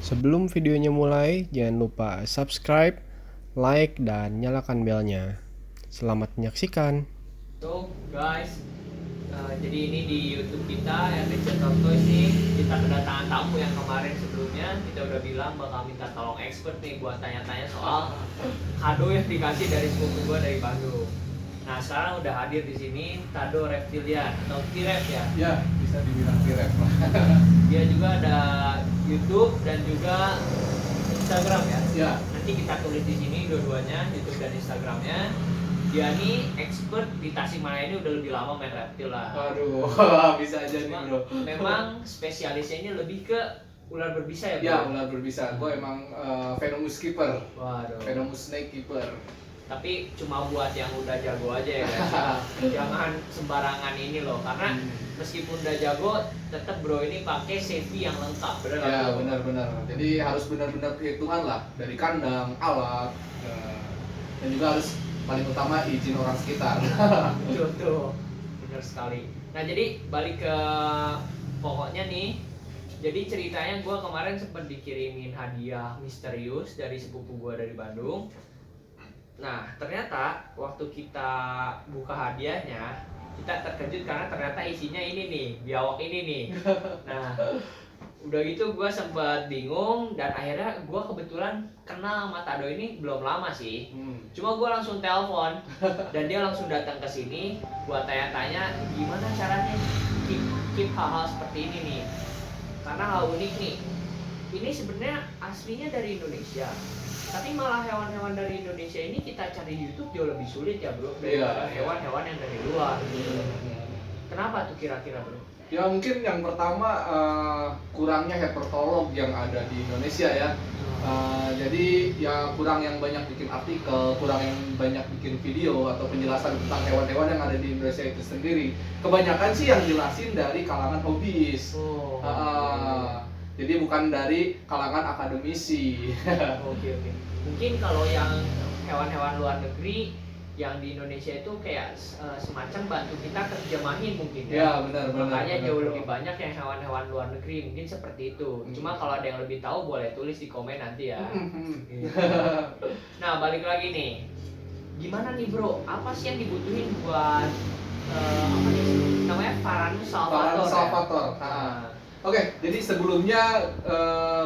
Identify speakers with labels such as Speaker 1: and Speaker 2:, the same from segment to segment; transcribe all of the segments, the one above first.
Speaker 1: Sebelum videonya mulai, jangan lupa subscribe, like, dan nyalakan belnya. Selamat menyaksikan.
Speaker 2: So guys, jadi ini di YouTube kita RDC Tortoise nih, kita kedatangan tamu yang kemarin sebelumnya kita udah bilang bakal minta tolong expert nih buat tanya-tanya soal kado yang dikasih dari sepupu gua dari Bandung. Nah sekarang udah hadir di sini Tado Reptilian atau T-Rep ya.
Speaker 3: Ya, bisa dibilang direct lah.
Speaker 2: Dia juga ada YouTube dan juga Instagram ya.
Speaker 3: Ya,
Speaker 2: Nanti kita tulis di sini dua-duanya YouTube dan Instagramnya. Dia nih expert di Tasikmalaya ini udah lebih lama main reptil lah.
Speaker 3: waduh, bisa aja nih
Speaker 2: Cuma
Speaker 3: bro.
Speaker 2: memang spesialisnya ini lebih ke ular berbisa ya bro?
Speaker 3: Ya, ular berbisa. Gue emang venomous keeper,
Speaker 2: Waduh.
Speaker 3: venomous snake keeper.
Speaker 2: Tapi cuma buat yang udah jago aja ya guys. Jangan sembarangan ini loh, karena meskipun udah jago, tetap bro ini pakai safety yang lengkap. Bener nggak,
Speaker 3: Ya,
Speaker 2: bro?
Speaker 3: benar-benar. Jadi harus benar-benar perhitungan lah dari kandang, alat, dan juga harus paling utama izin orang sekitar.
Speaker 2: Betul tuh, bener sekali. Nah jadi balik ke pokoknya nih. Jadi ceritanya gue kemarin sempat dikirimin hadiah misterius dari sepupu gue dari Bandung. Nah ternyata waktu kita buka hadiahnya, kita terkejut karena ternyata isinya ini nih, biawak ini nih. Nah udah gitu gue sempat bingung dan akhirnya gue kebetulan kenal sama Tado ini belum lama sih. Cuma gue langsung telepon dan dia langsung datang ke sini buat tanya-tanya gimana caranya keep hal-hal seperti ini nih. Karena hal unik nih. Ini sebenarnya aslinya dari Indonesia. Tapi malah hewan-hewan dari Indonesia ini kita cari di YouTube jauh lebih sulit ya bro daripada
Speaker 3: Iya.
Speaker 2: hewan-hewan yang dari luar. Kenapa tuh kira-kira bro?
Speaker 3: Ya mungkin yang pertama kurangnya herpetolog yang ada di Indonesia ya. Jadi ya kurang yang banyak bikin artikel, kurang yang banyak bikin video atau penjelasan tentang hewan-hewan yang ada di Indonesia itu sendiri. Kebanyakan sih yang jelasin dari kalangan hobis.
Speaker 2: Oh,
Speaker 3: Jadi bukan dari kalangan akademisi.
Speaker 2: oke. Mungkin kalau yang hewan-hewan luar negeri yang di Indonesia itu kayak semacam bantu kita terjemahin mungkin ya.
Speaker 3: Ya benar.
Speaker 2: Makanya
Speaker 3: benar,
Speaker 2: jauh
Speaker 3: bro.
Speaker 2: lebih banyak yang hewan-hewan luar negeri mungkin seperti itu. Cuma kalau ada yang lebih tahu boleh tulis di komen nanti ya. Gitu. Nah balik lagi nih, gimana nih bro? Apa sih yang dibutuhin buat apa nih namanya Varanus salvator?
Speaker 3: Varanus salvator.
Speaker 2: Ya? Nah,
Speaker 3: Oke, jadi sebelumnya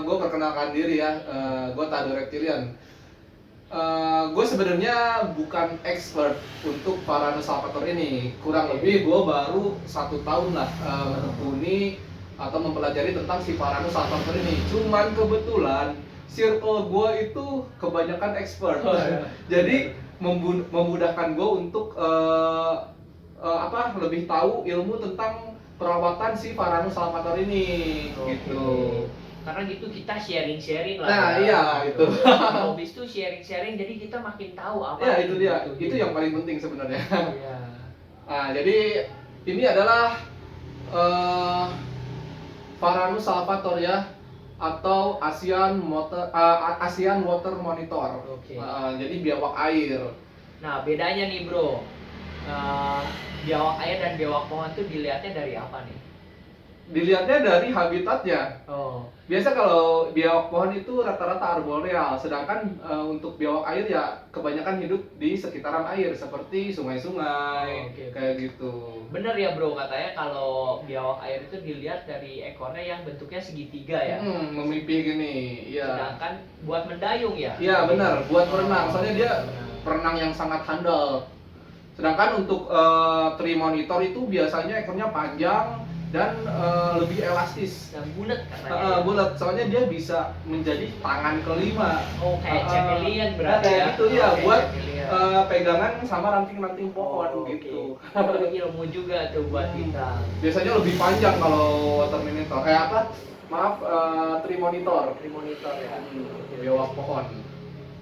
Speaker 3: gue perkenalkan diri ya, gue Tado Reptilian. Gue sebenarnya bukan expert untuk Varanus salvator ini. Kurang lebih gue baru 1 tahun lah menekuni atau mempelajari tentang si Varanus salvator ini. Cuman kebetulan circle gue itu kebanyakan expert. Jadi memudahkan gue untuk lebih tahu ilmu tentang perawatan si Varanus salvator ini. Gitu.
Speaker 2: karena gitu kita sharing-sharing lah.
Speaker 3: Nah,
Speaker 2: ya.
Speaker 3: iya itu.
Speaker 2: Hobis tuh sharing-sharing jadi kita makin tahu apa.
Speaker 3: Ya
Speaker 2: yang
Speaker 3: itu dia.
Speaker 2: dibutuhin.
Speaker 3: Itu yang paling penting sebenarnya.
Speaker 2: Iya.
Speaker 3: Nah, jadi ini adalah Varanus salvator ya, atau Asian Water Monitor.
Speaker 2: Oke.
Speaker 3: Jadi biawak air.
Speaker 2: Nah bedanya nih bro, biawak air dan biawak pohon tuh dilihatnya dari apa nih?
Speaker 3: Dilihatnya dari habitatnya.
Speaker 2: Oh.
Speaker 3: Biasa kalau biawak pohon itu rata-rata arboreal, sedangkan untuk biawak air ya kebanyakan hidup di sekitaran air seperti sungai-sungai,
Speaker 2: Oke.
Speaker 3: kayak gitu.
Speaker 2: Bener ya bro, katanya kalau biawak air itu dilihat dari ekornya yang bentuknya segitiga ya.
Speaker 3: Memipih gini, ya.
Speaker 2: Sedangkan buat mendayung ya.
Speaker 3: Iya benar, buat berenang. Soalnya dia
Speaker 2: Benar.
Speaker 3: perenang yang sangat handal. Sedangkan untuk tree monitor itu biasanya ekornya panjang dan lebih elastis.
Speaker 2: Dan bulat katanya.
Speaker 3: Bulat, soalnya dia bisa menjadi tangan kelima.
Speaker 2: Oh kayak chameleon berarti
Speaker 3: kayak
Speaker 2: ya.
Speaker 3: gitu ya,
Speaker 2: Kayak
Speaker 3: buat
Speaker 2: chameleon.
Speaker 3: pegangan sama ranting-ranting pohon
Speaker 2: Oh,
Speaker 3: gitu.
Speaker 2: oke. Ilmu juga tuh buat kita.
Speaker 3: Biasanya lebih panjang kalau water monitor. Maaf, tree monitor.
Speaker 2: Monitor ya.
Speaker 3: Biawak pohon.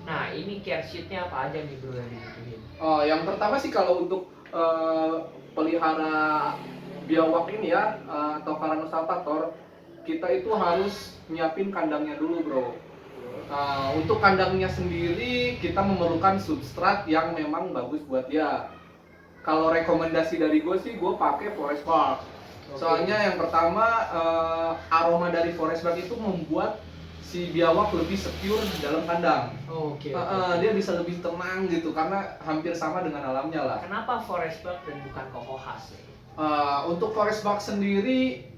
Speaker 2: Nah ini care sheetnya apa aja nih bro yang dibutuhin?
Speaker 3: Yang pertama sih kalau untuk pelihara biawak ini ya, atau Varanus salvator, kita itu harus nyiapin kandangnya dulu bro. Untuk kandangnya sendiri kita memerlukan substrat yang memang bagus buat dia. Kalau rekomendasi dari gue sih gue pakai forest bark. Soalnya yang pertama aroma dari forest bark itu membuat si biawak lebih secure di dalam kandang.
Speaker 2: Oke.
Speaker 3: Dia bisa lebih tenang gitu karena hampir sama dengan alamnya lah.
Speaker 2: Kenapa forest bug dan bukan koko khas?
Speaker 3: Untuk forest bug sendiri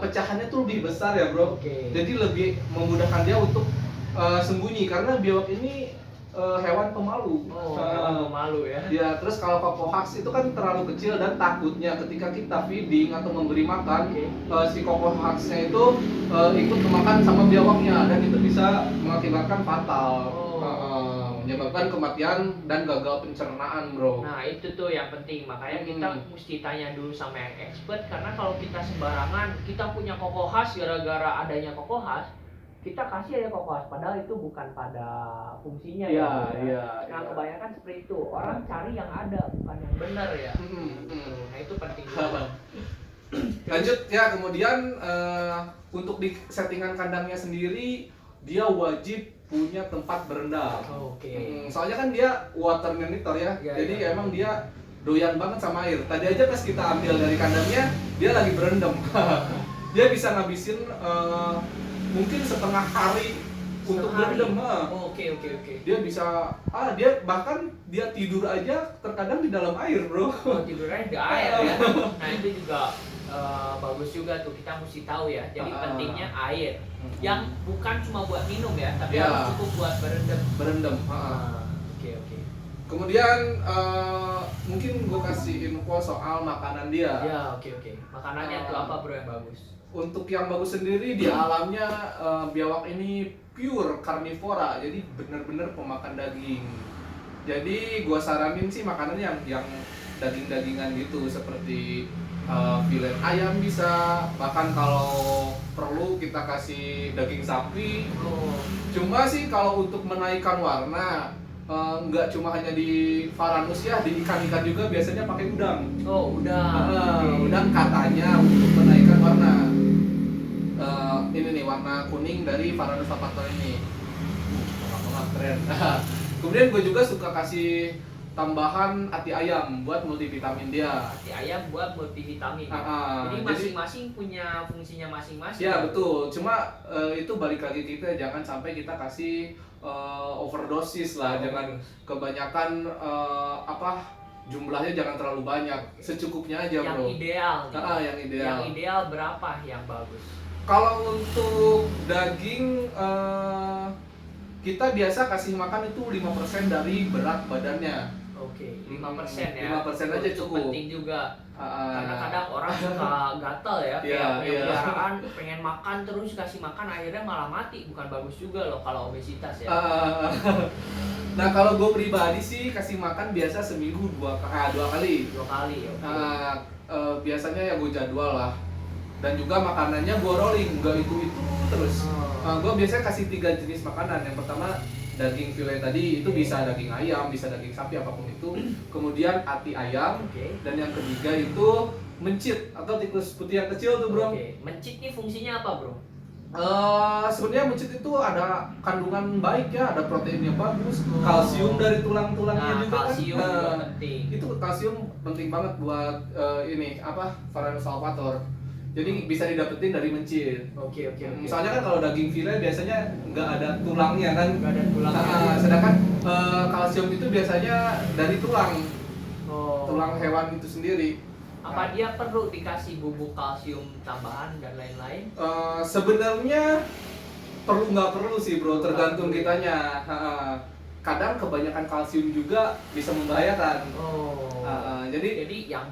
Speaker 3: pecahannya tuh lebih besar ya bro.
Speaker 2: Oke.
Speaker 3: Jadi lebih memudahkan dia untuk sembunyi karena biawak ini hewan pemalu.
Speaker 2: Hewan pemalu ya.
Speaker 3: Ya, terus kalau kokohaks itu kan terlalu kecil dan takutnya ketika kita feeding atau memberi makan, si kokohaksnya itu ikut kemakan sama biawaknya dan itu bisa mengakibatkan fatal, menyebabkan kematian dan gagal pencernaan, bro.
Speaker 2: Nah itu tuh yang penting, makanya kita mesti tanya dulu sama yang expert, karena kalau kita sembarangan, kita punya kokohas gara-gara adanya kokohas, kita kasih aja kokohas, padahal itu bukan pada fungsinya ya. Nah kebanyakan seperti itu, orang cari yang ada, bukan yang benar ya. Nah itu penting banget.
Speaker 3: Lanjut ya, kemudian untuk di settingan kandangnya sendiri, dia wajib punya tempat berendam. Soalnya kan dia water monitor ya, jadi emang dia doyan banget sama air. Tadi aja pas kita ambil dari kandangnya, dia lagi berendam. Dia bisa ngabisin mungkin setengah hari untuk berendam.
Speaker 2: Oke.
Speaker 3: Dia bisa, dia bahkan dia tidur aja terkadang di dalam air, bro.
Speaker 2: Tidurnya di air ya. Nah itu juga bagus juga tuh, kita mesti tahu ya. Jadi pentingnya air yang bukan cuma buat minum ya, tapi harus cukup buat berendam. Oke.
Speaker 3: Kemudian mungkin gue kasih info soal makanan dia.
Speaker 2: Ya, oke. Makanannya tuh apa bro yang bagus?
Speaker 3: Untuk yang bagus sendiri di alamnya biawak ini pure karnivora, jadi bener-bener pemakan daging. Jadi gue saranin sih makanan yang daging-dagingan gitu, seperti filet ayam bisa, bahkan kalau perlu kita kasih daging sapi. Cuma sih kalau untuk menaikkan warna nggak cuma hanya di Varanus ya, di ikan-ikan juga biasanya pakai udang. Udang katanya untuk menaikkan warna. Ini nih warna kuning dari Varanus lavator ini. Keren. Kemudian gue juga suka kasih tambahan ati ayam buat multivitamin dia.
Speaker 2: Ati ayam buat multivitamin. Jadi masing-masing punya fungsinya masing-masing.
Speaker 3: Ya betul. Cuma itu balik lagi kita jangan sampai kita kasih overdosis lah. Jangan kebanyakan jumlahnya jangan terlalu banyak. Secukupnya aja bro.
Speaker 2: Yang ideal.
Speaker 3: Yang ideal.
Speaker 2: Yang ideal berapa yang bagus?
Speaker 3: Kalau untuk daging kita biasa kasih makan itu 5% dari berat badannya.
Speaker 2: Oke, 5% ya.
Speaker 3: 5% aja cukup.
Speaker 2: Penting juga. Karena kadang orang suka gatal ya, kayak peliharaan pengen makan terus kasih makan akhirnya malah mati, bukan bagus juga loh kalau obesitas ya.
Speaker 3: Nah kalau gue pribadi sih kasih makan biasa seminggu dua kali. Biasanya ya gue jadwal lah. Dan juga makanannya gue rolling, nggak itu terus. Gue biasanya kasih 3 jenis makanan. Yang pertama daging filet tadi, itu bisa daging ayam, bisa daging sapi, apapun itu. Kemudian ati ayam, dan yang ketiga itu mencit atau tikus putih yang kecil tuh bro.
Speaker 2: Mencit nih fungsinya apa bro?
Speaker 3: Sebenarnya mencit itu ada kandungan baik ya, ada proteinnya bagus, kalsium dari tulang-tulangnya juga
Speaker 2: kalsium
Speaker 3: kan.
Speaker 2: juga penting.
Speaker 3: Itu kalsium penting banget buat Varanus lavator. Jadi bisa didapetin dari mencit.
Speaker 2: Oke.
Speaker 3: Misalnya kan kalau daging filet biasanya nggak ada tulangnya kan.
Speaker 2: Nggak ada tulangnya.
Speaker 3: Sedangkan kalsium itu biasanya dari tulang. Tulang hewan itu sendiri.
Speaker 2: Apa dia perlu dikasih bubuk kalsium tambahan dan lain-lain?
Speaker 3: Sebenarnya perlu nggak perlu sih bro, tergantung kitanya. Kadang kebanyakan kalsium juga bisa membahayakan. Jadi
Speaker 2: yang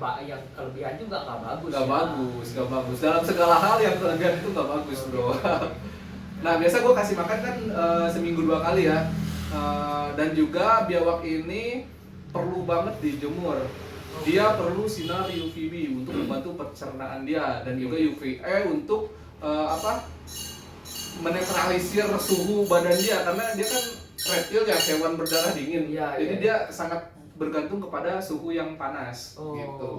Speaker 2: kelebihan juga nggak bagus.
Speaker 3: Nggak bagus. Dalam segala hal yang kelebihan itu nggak bagus bro. Nah biasa gue kasih makan kan seminggu 2 kali ya. Dan juga biawak ini perlu banget dijemur. Dia perlu sinar UVB untuk membantu pencernaan dia, dan juga UVA untuk menetralisir suhu badan dia, karena dia kan reptil ya, hewan berdarah dingin. Jadi dia sangat bergantung kepada suhu yang panas gitu.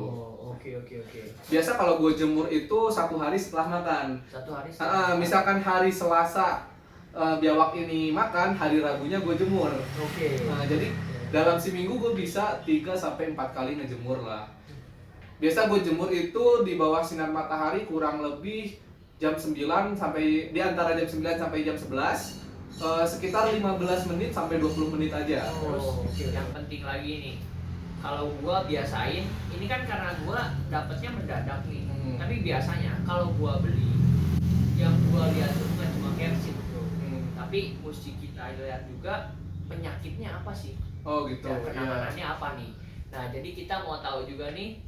Speaker 2: Oke.
Speaker 3: Biasa kalau gue jemur itu 1 hari setelah makan.
Speaker 2: 1 hari
Speaker 3: misalkan hari Selasa biawak ini makan, hari Rabunya gue jemur. Jadi dalam seminggu gue bisa 3-4 kali ngejemur lah. Biasa gue jemur itu di bawah sinar matahari kurang lebih jam 9 sampai di antara jam 9 sampai jam 11, sekitar 15 menit sampai 20 menit aja.
Speaker 2: Terus yang penting lagi nih, kalau gua biasain, ini kan karena gua dapetnya mendadak nih. Tapi biasanya kalau gua beli, yang gua lihat tuh bukan cuma kersit bro, tapi mesti kita lihat juga penyakitnya apa sih.
Speaker 3: Oh gitu.
Speaker 2: Dan penanganannya apa nih. Nah jadi kita mau tahu juga nih,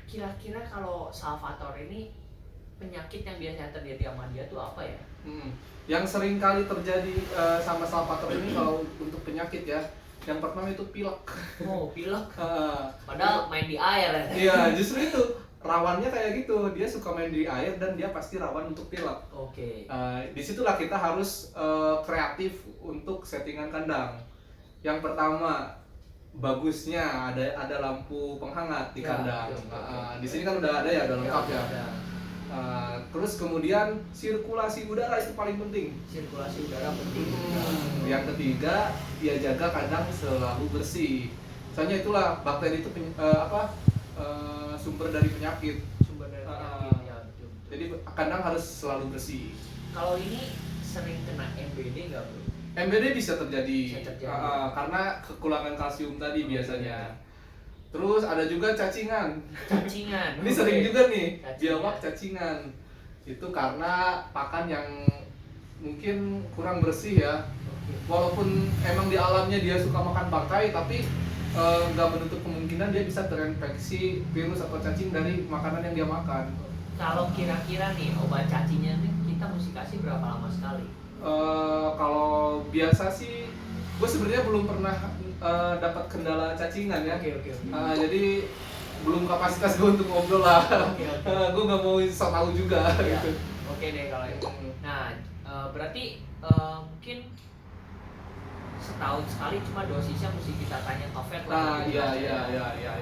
Speaker 2: kira-kira kalau Salvatore ini penyakit yang biasanya terjadi sama dia tuh apa ya?
Speaker 3: Yang sering kali terjadi sama Salvatore ini kalau untuk penyakit ya, yang pertama itu pilek.
Speaker 2: Oh pilek. Padahal main di air ya.
Speaker 3: Iya, justru itu rawannya kayak gitu. Dia suka main di air dan dia pasti rawan untuk pilek.
Speaker 2: Oke.
Speaker 3: Disitulah kita harus kreatif untuk settingan kandang. Yang pertama, bagusnya ada lampu penghangat di kandang. Di sini kan udah ada ya, udah lengkap ya. Terus kemudian sirkulasi udara itu paling penting.
Speaker 2: Sirkulasi udara penting.
Speaker 3: Yang ketiga, dia jaga kandang selalu bersih. Soalnya itulah bakteri itu sumber dari penyakit.
Speaker 2: Sumber dari penyakit ya betul.
Speaker 3: Jadi kandang harus selalu bersih.
Speaker 2: Kalau ini sering kena MBD nggak bro?
Speaker 3: MBD bisa terjadi, karena kekurangan kalsium tadi biasanya. Terus ada juga cacingan.
Speaker 2: Cacingan.
Speaker 3: Ini sering juga nih,
Speaker 2: Cacingan.
Speaker 3: biawak cacingan. Itu karena pakan yang mungkin kurang bersih ya. Walaupun emang di alamnya dia suka makan bangkai, tapi nggak menutup kemungkinan dia bisa terinfeksi virus atau cacing dari makanan yang dia makan.
Speaker 2: Kalau kira-kira nih obat cacingnya nih kita mesti kasih berapa lama sekali?
Speaker 3: Kalau biasa sih, gue sebenarnya belum pernah dapat kendala cacingan ya.
Speaker 2: Oke.
Speaker 3: Jadi belum kapasitas gue untuk ngobrol lah.
Speaker 2: Oke.
Speaker 3: Gue nggak mau so tahu juga.
Speaker 2: Ya.
Speaker 3: Gitu.
Speaker 2: Oke deh kalau itu. Nah berarti mungkin setahun sekali cuma dosisnya mesti kita tanya ke vet lah.
Speaker 3: Iya,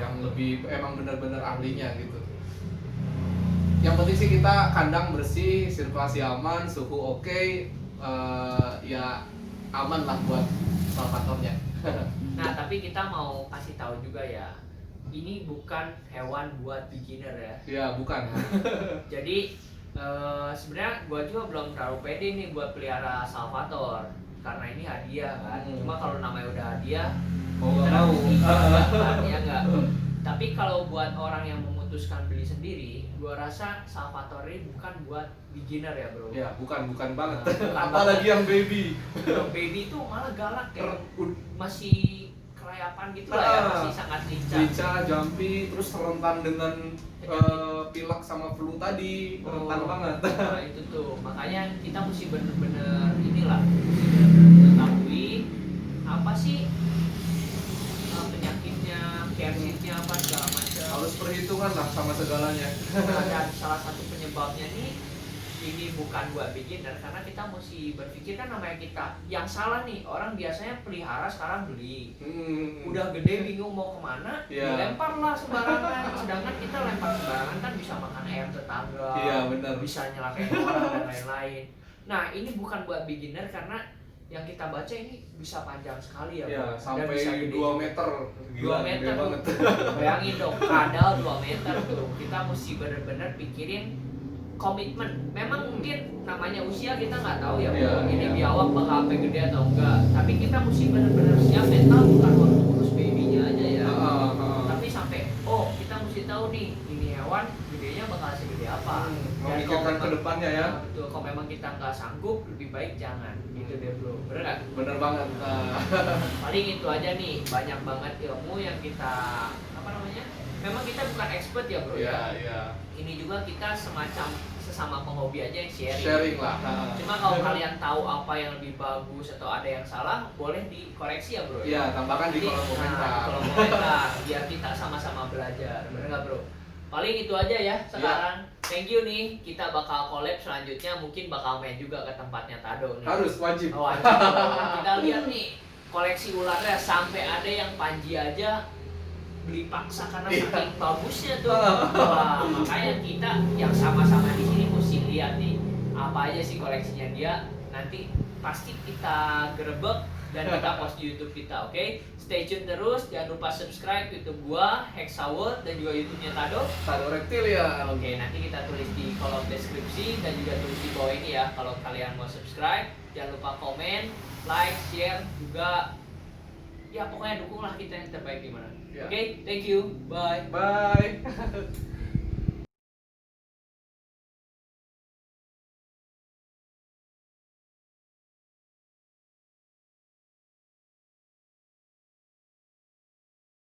Speaker 3: yang lebih emang benar-benar ahlinya gitu. Yang penting sih kita kandang bersih, sirkulasi aman, suhu oke, ya aman lah buat Salvatornya.
Speaker 2: Nah tapi kita mau kasih tahu juga ya, ini bukan hewan buat beginner ya.
Speaker 3: Ya bukan.
Speaker 2: Jadi sebenarnya gua juga belum terlalu pede nih buat pelihara Salvator karena ini hadiah kan. Cuma kalau namanya udah hadiah,
Speaker 3: Mau nggak mau.
Speaker 2: ya enggak. Tapi kalau buat orang yang memutuskan beli sendiri, gua rasa Salvatore ini bukan buat beginner ya bro.
Speaker 3: Ya bukan banget.
Speaker 2: Bukan
Speaker 3: Apalagi
Speaker 2: banget.
Speaker 3: yang baby.
Speaker 2: Yang baby itu malah galak ya, masih kelayapan gitu lah ya, masih sangat lincah.
Speaker 3: Lincah, jumpy, terus rentan dengan pilek sama flu tadi, rentan banget.
Speaker 2: Nah itu tuh, makanya kita mesti bener-bener inilah, mesti bener-bener mengetahui apa sih penyakitnya, kersitnya apa segala macam.
Speaker 3: Harus perhitungan lah sama segalanya.
Speaker 2: Dan salah satu penyebabnya nih, ini bukan buat beginner karena kita mesti berpikir kan namanya kita yang salah nih, orang biasanya pelihara sekarang beli udah gede bingung mau kemana, dilempar lah sembarangan. Sedangkan kita lempar sembarangan kan bisa makan ayam tetangga,
Speaker 3: benar.
Speaker 2: bisa nyelakain orang dan lain-lain. Nah ini bukan buat beginner karena yang kita baca ini bisa panjang sekali ya,
Speaker 3: Ya,
Speaker 2: Bro. Dan
Speaker 3: sampai
Speaker 2: bisa gede
Speaker 3: 2 meter.
Speaker 2: 2 meter
Speaker 3: gede banget.
Speaker 2: Bayangin dong, kadal 2 meter tuh. Kita mesti bener-bener pikirin komitmen. Memang mungkin namanya usia kita nggak tahu ya, ini biawak bakal sampai gede atau enggak. Tapi kita mesti bener-bener siap mental, bukan waktu urus babynya aja ya. Tapi sampai, kita mesti tahu nih, ini hewan gedenya bakal segede apa.
Speaker 3: Memikirkan ke depannya ya.
Speaker 2: Betul, kalau memang kita nggak sanggup, lebih baik jangan. Gitu deh bro, bener nggak?
Speaker 3: Bener banget.
Speaker 2: Paling itu aja nih, banyak banget ilmu yang kita memang kita bukan expert ya bro.
Speaker 3: Iya.
Speaker 2: Ini juga kita semacam sesama penghobi aja yang
Speaker 3: Sharing lah.
Speaker 2: Cuma kalau kalian tahu apa yang lebih bagus atau ada yang salah, boleh dikoreksi ya bro.
Speaker 3: Iya, tambahkan di kolom komentar.
Speaker 2: Di kolom komentar biar kita sama-sama belajar, bener nggak bro? Paling itu aja ya sekarang. Thank you nih, kita bakal collab selanjutnya, mungkin bakal main juga ke tempatnya Tado nih.
Speaker 3: Harus wajib.
Speaker 2: Wajib. Kita lihat nih koleksi ularnya, sampai ada yang Panji aja beli paksa karena saking bagusnya tuh. Wah, makanya kita yang sama-sama di sini mesti lihat nih apa aja sih koleksinya dia. Nanti pasti kita gerebek dan kita post di YouTube kita, oke? Stay tune terus, jangan lupa subscribe YouTube gua, Hexaworld, dan juga YouTube-nya Tado.
Speaker 3: Tado Reptilian.
Speaker 2: Oke, nanti kita tulis di kolom deskripsi dan juga tulis di bawah ini ya kalau kalian mau subscribe. Jangan lupa komen, like, share, juga ya pokoknya dukunglah kita yang terbaik di mana.
Speaker 3: Ya.
Speaker 2: Oke, thank you. Bye.
Speaker 3: Bye.